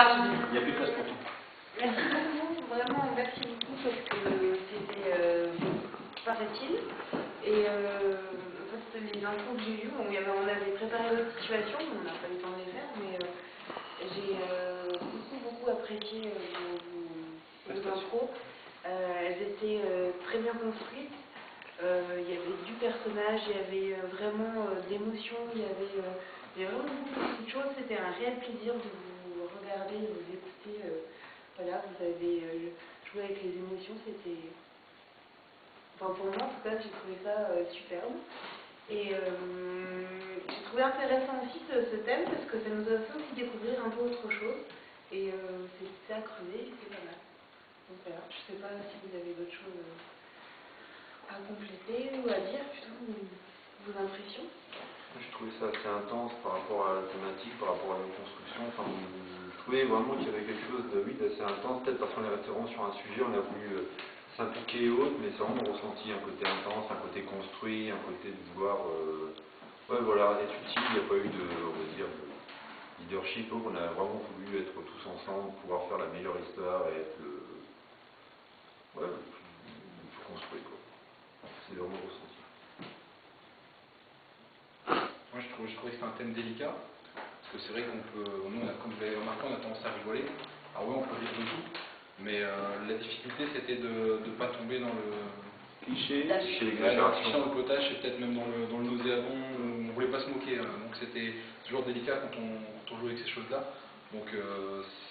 Il n'y a plus de place pour tout. Merci beaucoup, vraiment merci beaucoup parce que c'était pas facile. Et en fait, les infos que j'ai eues, on avait préparé d'autres situations, on n'a pas eu le temps de les faire, mais j'ai beaucoup apprécié vos infos. Elles étaient très bien construites. Il y avait du personnage, il y avait vraiment de l'émotion, il y avait vraiment beaucoup de petites choses. C'était un réel plaisir de vous regarder, de vous écouter. Voilà, vous avez joué avec les émotions, c'était... Enfin, pour moi, en tout cas, j'ai trouvé ça superbe. Et j'ai trouvé intéressant aussi ce thème parce que ça nous a fait aussi découvrir un peu autre chose. Et c'est à creuser, c'est pas mal. Donc voilà, je sais pas si vous avez d'autres choses à compléter ou à dire, plutôt vos impressions. Je trouvais ça assez intense par rapport à la thématique, par rapport à la construction. Enfin, je trouvais vraiment qu'il y avait quelque chose d'assez intense, peut-être parce qu'on est resté vraiment sur un sujet, on a voulu s'impliquer et autres, mais c'est vraiment ressenti un côté intense, un côté construit, un côté de vouloir ouais, voilà, être utile. Il n'y a pas eu de, on va dire, de leadership. On a vraiment voulu être tous ensemble, pouvoir faire la meilleure histoire et être ouais, le plus construit, quoi. C'est vraiment ressenti. Moi, je trouvais que c'était un thème délicat, parce que c'est vrai qu'on peut, nous, comme vous l'avez remarqué, on a tendance à rigoler. Alors oui, on peut rire de tout, mais la difficulté, c'était de ne pas tomber dans le Cliché, chez les cliché, dans le potage, et peut-être même dans le nauséabond, où on voulait pas se moquer. Hein. Donc c'était toujours délicat quand on joue avec ces choses-là. Donc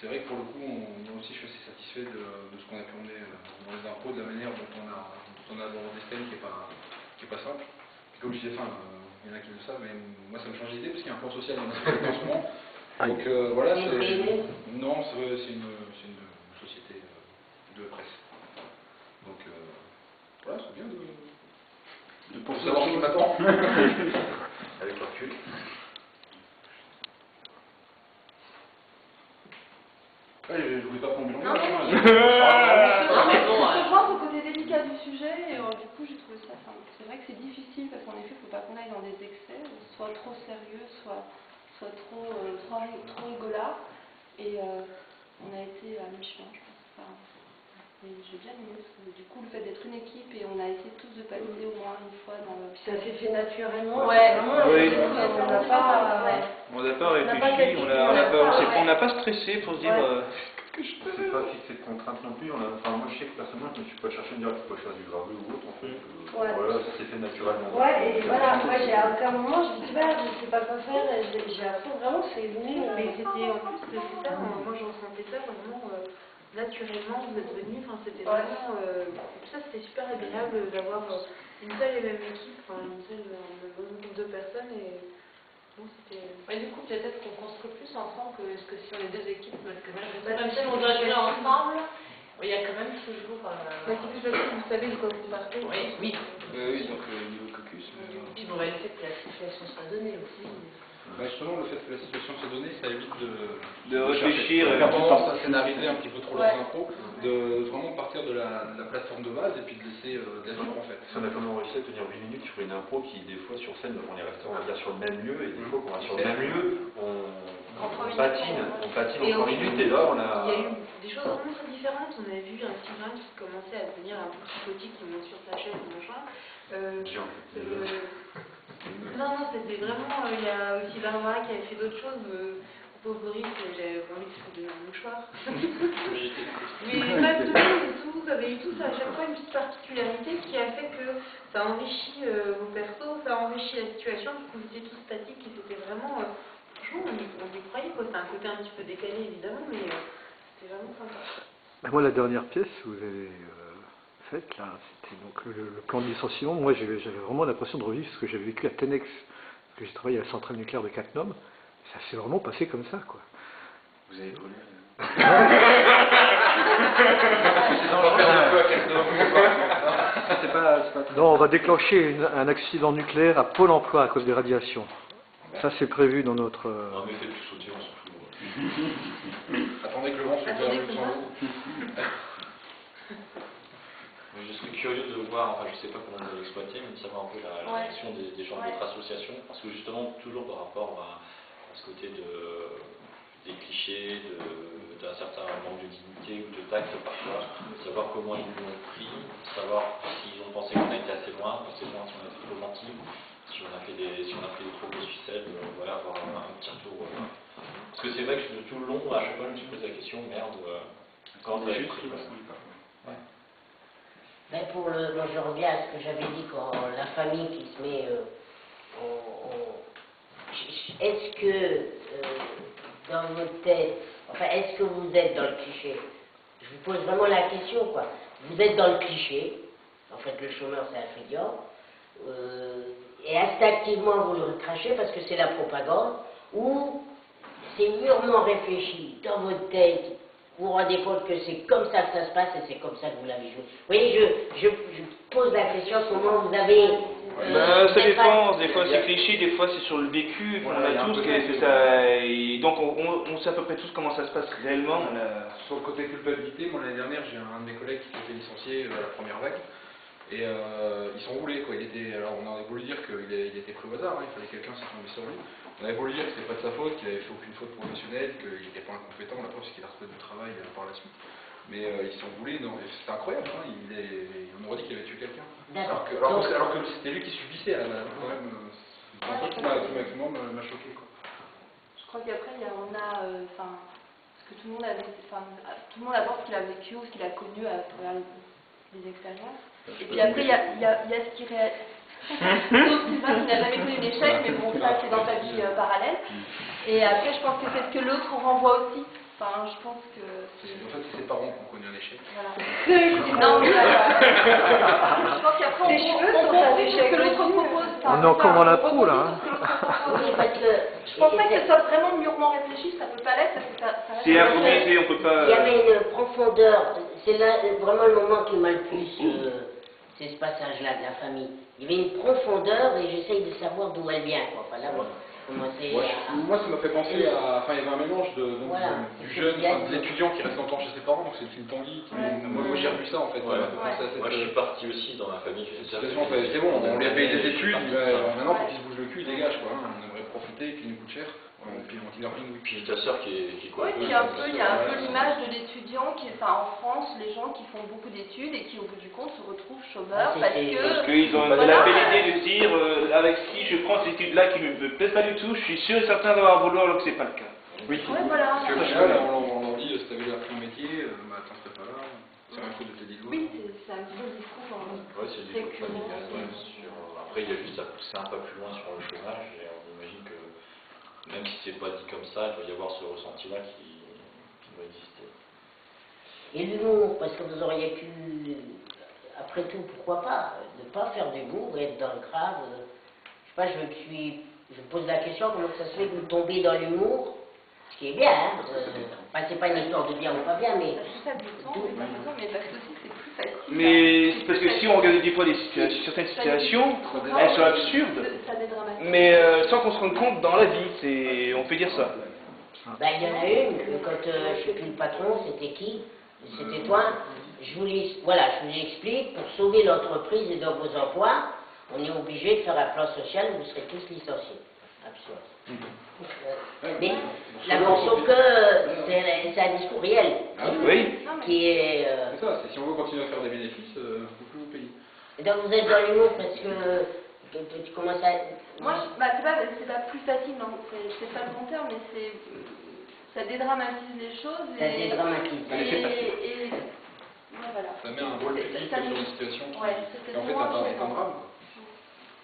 c'est vrai que pour le coup, moi aussi, je suis assez satisfait de ce qu'on a pu emmener dans les impôts, de la manière dont on a abordé ce thème qui est pas simple. Puis comme je disais, enfin, il y en a qui le savent, mais moi ça me change d'idée parce qu'il y a un plan social dans notre société en ce moment. Donc voilà, non, c'est une société de presse. Donc voilà, c'est bien pour savoir ce qui m'attend. Avec le recul. Ouais, je voulais pas prendre Non, je pense au côté délicat du sujet et du coup j'ai trouvé ça, c'est vrai que c'est difficile parce qu'en effet il ne faut pas qu'on aille dans des excès, soit trop sérieux, soit trop rigolard et on a été à mi-chemin je pense. Enfin, et j'ai bien aimé parce que du coup le fait d'être une équipe et on a essayé tous de paliser au moins une fois dans le... Ça s'est fait naturellement. Ouais, vraiment, oui. On n'a pas réfléchi, on n'a pas stressé pour se dire C'est pas fixé de contraintes non plus. Enfin, moi je sais que personnellement je ne me suis pas cherché à me dire qu'il faut faire du gravé ou autre en fait. Voilà, ça s'est fait naturellement. Ouais, et voilà, moi j'ai à aucun moment je me dis bah je sais pas quoi faire, j'ai l'impression vraiment que c'est venu. Mais c'était en plus, c'est ça, moi je ressentais ça vraiment naturellement, vous êtes venus, enfin c'était vraiment, ça c'était super agréable d'avoir une seule et même équipe, enfin une seule, un groupe de personnes et bon c'était... Ouais, du coup peut-être qu'on construit plus ensemble que si on est deux équipes, parce que même si si on doit jouer ensemble, il y a quand même toujours... c'est plus facile, vous savez de quoi vous partez. Oui. oui, donc niveau caucus. Puis bon, le fait que la situation soit donnée aussi. Bah justement, le fait que la situation soit donnée, ça évite de réfléchir, faire tendance à scénariser un petit peu trop leurs impôts, de vraiment partir de la plateforme de base et puis de laisser de la vivre en fait. On a quand même réussi à tenir 8 minutes sur une impro qui, des fois, sur scène, on est resté, on va dire, sur le même lieu, et des fois, quand on est sur le même lieu, on patine en 3 minutes, et là, on a... Il y a eu des choses vraiment très différentes. On avait vu un Sylvain qui commençait à devenir un peu psychotique, qui monte sur sa chaise, machin. Non, c'était vraiment... il y a aussi Barbara qui avait fait d'autres choses. Pauvre Boris, j'avais envie de se donner un mouchoir. Mais même tout, vous avez eu tous à chaque fois une petite particularité qui a fait que ça enrichit vos persos, ça enrichit la situation, du coup vous étiez tous statiques et c'était vraiment... franchement, on y croyait, quoi. C'était un côté un petit peu décalé évidemment, mais c'était vraiment sympa. Moi, la dernière pièce que vous avez faite, là, c'était donc le plan de licenciement. Moi, j'avais vraiment l'impression de revivre ce que j'avais vécu à Tenex, parce que j'ai travaillé à la centrale nucléaire de Cattenom. Ça s'est vraiment passé comme ça, quoi. Vous avez volé Non, on va déclencher un accident nucléaire à Pôle emploi à cause des radiations. Ça, c'est prévu dans notre... Non, mais faites tout sauter, on s'en fout. Attendez que le vent se Attendez lève que sur le vous. Je serais curieux de voir, enfin je ne sais pas comment vous l'exploitez, mais de savoir un peu la réaction des gens de votre association, parce que justement, toujours par rapport à ce côté des clichés, manque de dignité ou de tact parfois, savoir comment ils l'ont pris, savoir s'ils ont pensé qu'on a été assez loin, si on a été trop gentil, si on a fait des trop grosses ficelles, voilà, avoir un petit retour. Parce que c'est vrai que tout le long, à chaque fois, je me suis posé la question, merde, quand t'as juste pris, ouais. Mais moi je reviens à ce que j'avais dit quand la famille qui se met est-ce que dans votre tête, enfin est-ce que vous êtes dans le cliché? Je vous pose vraiment la question quoi. Vous êtes dans le cliché, en fait le chômeur c'est un feignant, et instinctivement vous le recrachez parce que c'est la propagande, ou c'est mûrement réfléchi dans votre tête. Vous vous rendez compte que c'est comme ça que ça se passe et c'est comme ça que vous l'avez joué. Vous voyez, je pose la question comment vous avez... ça dépend, des fois c'est cliché, des fois c'est sur le vécu, on a tous, c'est ça, et donc on sait à peu près tous comment ça se passe réellement. Sur le côté culpabilité, moi l'année dernière j'ai un de mes collègues qui s'est licencié à la première vague, et ils sont roulés quoi. Alors on avait beau lui dire qu'il était pris au hasard, hein, il fallait quelqu'un s'est tombé sur lui. On avait beau lui dire que c'était pas de sa faute, qu'il avait fait aucune faute professionnelle, qu'il n'était pas incompétent, la preuve c'est qu'il a retrouvé du travail par la suite. Mais ils sont roulés, c'était incroyable, hein, on aurait dit qu'il avait tué quelqu'un. Alors que c'était lui qui subissait à la base. C'est un truc qui m'a choqué quoi. Je crois qu'après on a, ce que tout le monde apporte ce qu'il a vécu ou ce qu'il a connu à travers les expériences. Et puis après il y a ce qui réalise. Sauf Sylvain qui n'a jamais connu l'échec, mais bon, ça c'est dans ta vie parallèle. Et après, je pense que c'est ce que l'autre renvoie aussi. Enfin, je pense que. En fait, c'est ses parents qui ont connu un échec. Voilà. Non, mais je pense qu'après, on comprend ce que l'autre propose. On est encore dans la proue là. Hein. Je pense pas que ce soit vraiment mûrement réfléchi, ça peut pas l'être parce que ça reste. C'est improvisé, on peut pas. Il y avait une profondeur, c'est là vraiment le moment qui m'a le plus. C'est ce passage-là de la famille. Il y avait une profondeur et j'essaye de savoir d'où elle vient. Quoi. Enfin, là, moi, ça m'a fait penser à. Enfin, il y avait un mélange du jeune, de l'étudiant qui reste longtemps chez ses parents, donc c'est le film Tanguy. Moi, j'ai revu ça en fait. Ouais. Moi, je suis parti aussi dans ma famille. C'est bon, on lui a payé des études, maintenant, il faut qu'il se bouge le cul, il dégage. Quoi. On aimerait profiter et puis il nous coûte cher. Puis ta soeur qui est quoi? Oui, puis il y a un peu l'image de l'étudiant qui, en France, les gens qui font beaucoup d'études et qui, au bout du compte, se retrouvent chômeurs parce qu'ils ont la belle idée de se dire, avec si je prends ces études-là qui ne me plaisent pas du tout, je suis sûr et certain d'avoir un boulot alors que c'est pas le cas. Oui, ouais, voilà. Parce que là, on leur dit, si t'avais appris un métier, t'en serais pas là. C'est un coup de te dire. Oui, c'est un gros discours. Oui, c'est du discours familial. Après, il y a juste à pousser un pas plus loin sur le chômage et on imagine que même si c'est pas dit comme ça, il doit y avoir ce ressenti-là qui doit exister. Et l'humour, parce que vous auriez pu, après tout, pourquoi pas, ne pas faire d'humour et être dans le grave. Je sais pas, je me pose la question, comment ça se fait que vous tombez dans l'humour, ce qui est bien, hein, c'est pas une histoire de bien ou pas bien, mais... Ça du temps, mais parce que aussi c'est plus facile. Mais c'est parce que si on regarde des fois certaines situations, elles sont absurdes, mais sans qu'on se rende compte dans la vie, on peut dire ça. Ben, il y en a une, quand je sais plus le patron, c'était qui? C'était toi. Je vous explique, pour sauver l'entreprise et dans vos emplois, on est obligé de faire un plan social, vous serez tous licenciés. Absurde. Mais la mention que c'est un discours réel. Oui. Qui est. C'est ça, si on veut continuer à faire des bénéfices, il ne faut plus vous payer. Et donc vous êtes dans l'humour parce que tu commences à. Moi, c'est pas plus facile, non, c'est pas le bon terme, mais ça dédramatise les choses. Ça dédramatise. Et voilà. Ça met un rôle public sur une situation qui, en fait, est un drame.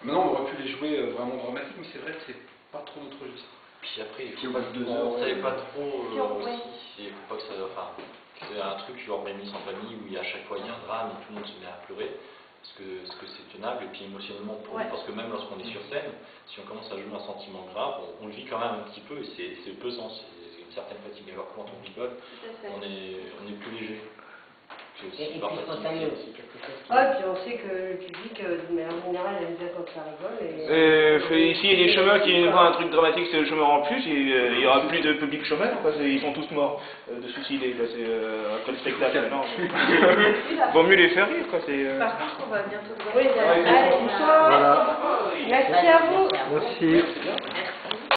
Maintenant, on aurait pu les jouer vraiment dramatiques, mais c'est vrai que c'est pas trop notre registre. Puis après, on ne savait pas trop aussi, il faut pas que ça... Enfin, c'est un truc qui organise en famille où il y a à chaque fois il y a un drame et tout le monde se met à pleurer. Est-ce que c'est tenable? Et puis émotionnellement pour nous, parce que même lorsqu'on est sur scène, si on commence à jouer un sentiment grave, on le vit quand même un petit peu et c'est pesant, c'est une certaine fatigue. Alors quand on rigole, on est plus léger. Et plus spontané aussi, quelque chose. Puis on sait que le public, de manière générale, aime bien quand ça rigole. Ici, il y a des chômeurs qui voient un truc dramatique, c'est le chômeur en plus, et il n'y aura plus de public chômeur, ils sont tous morts de suicider, après le spectacle. Non, vaut mieux les faire rire. Par contre, on va bientôt devoir... Oui, allez, bonsoir. Voilà. Merci à vous. Merci.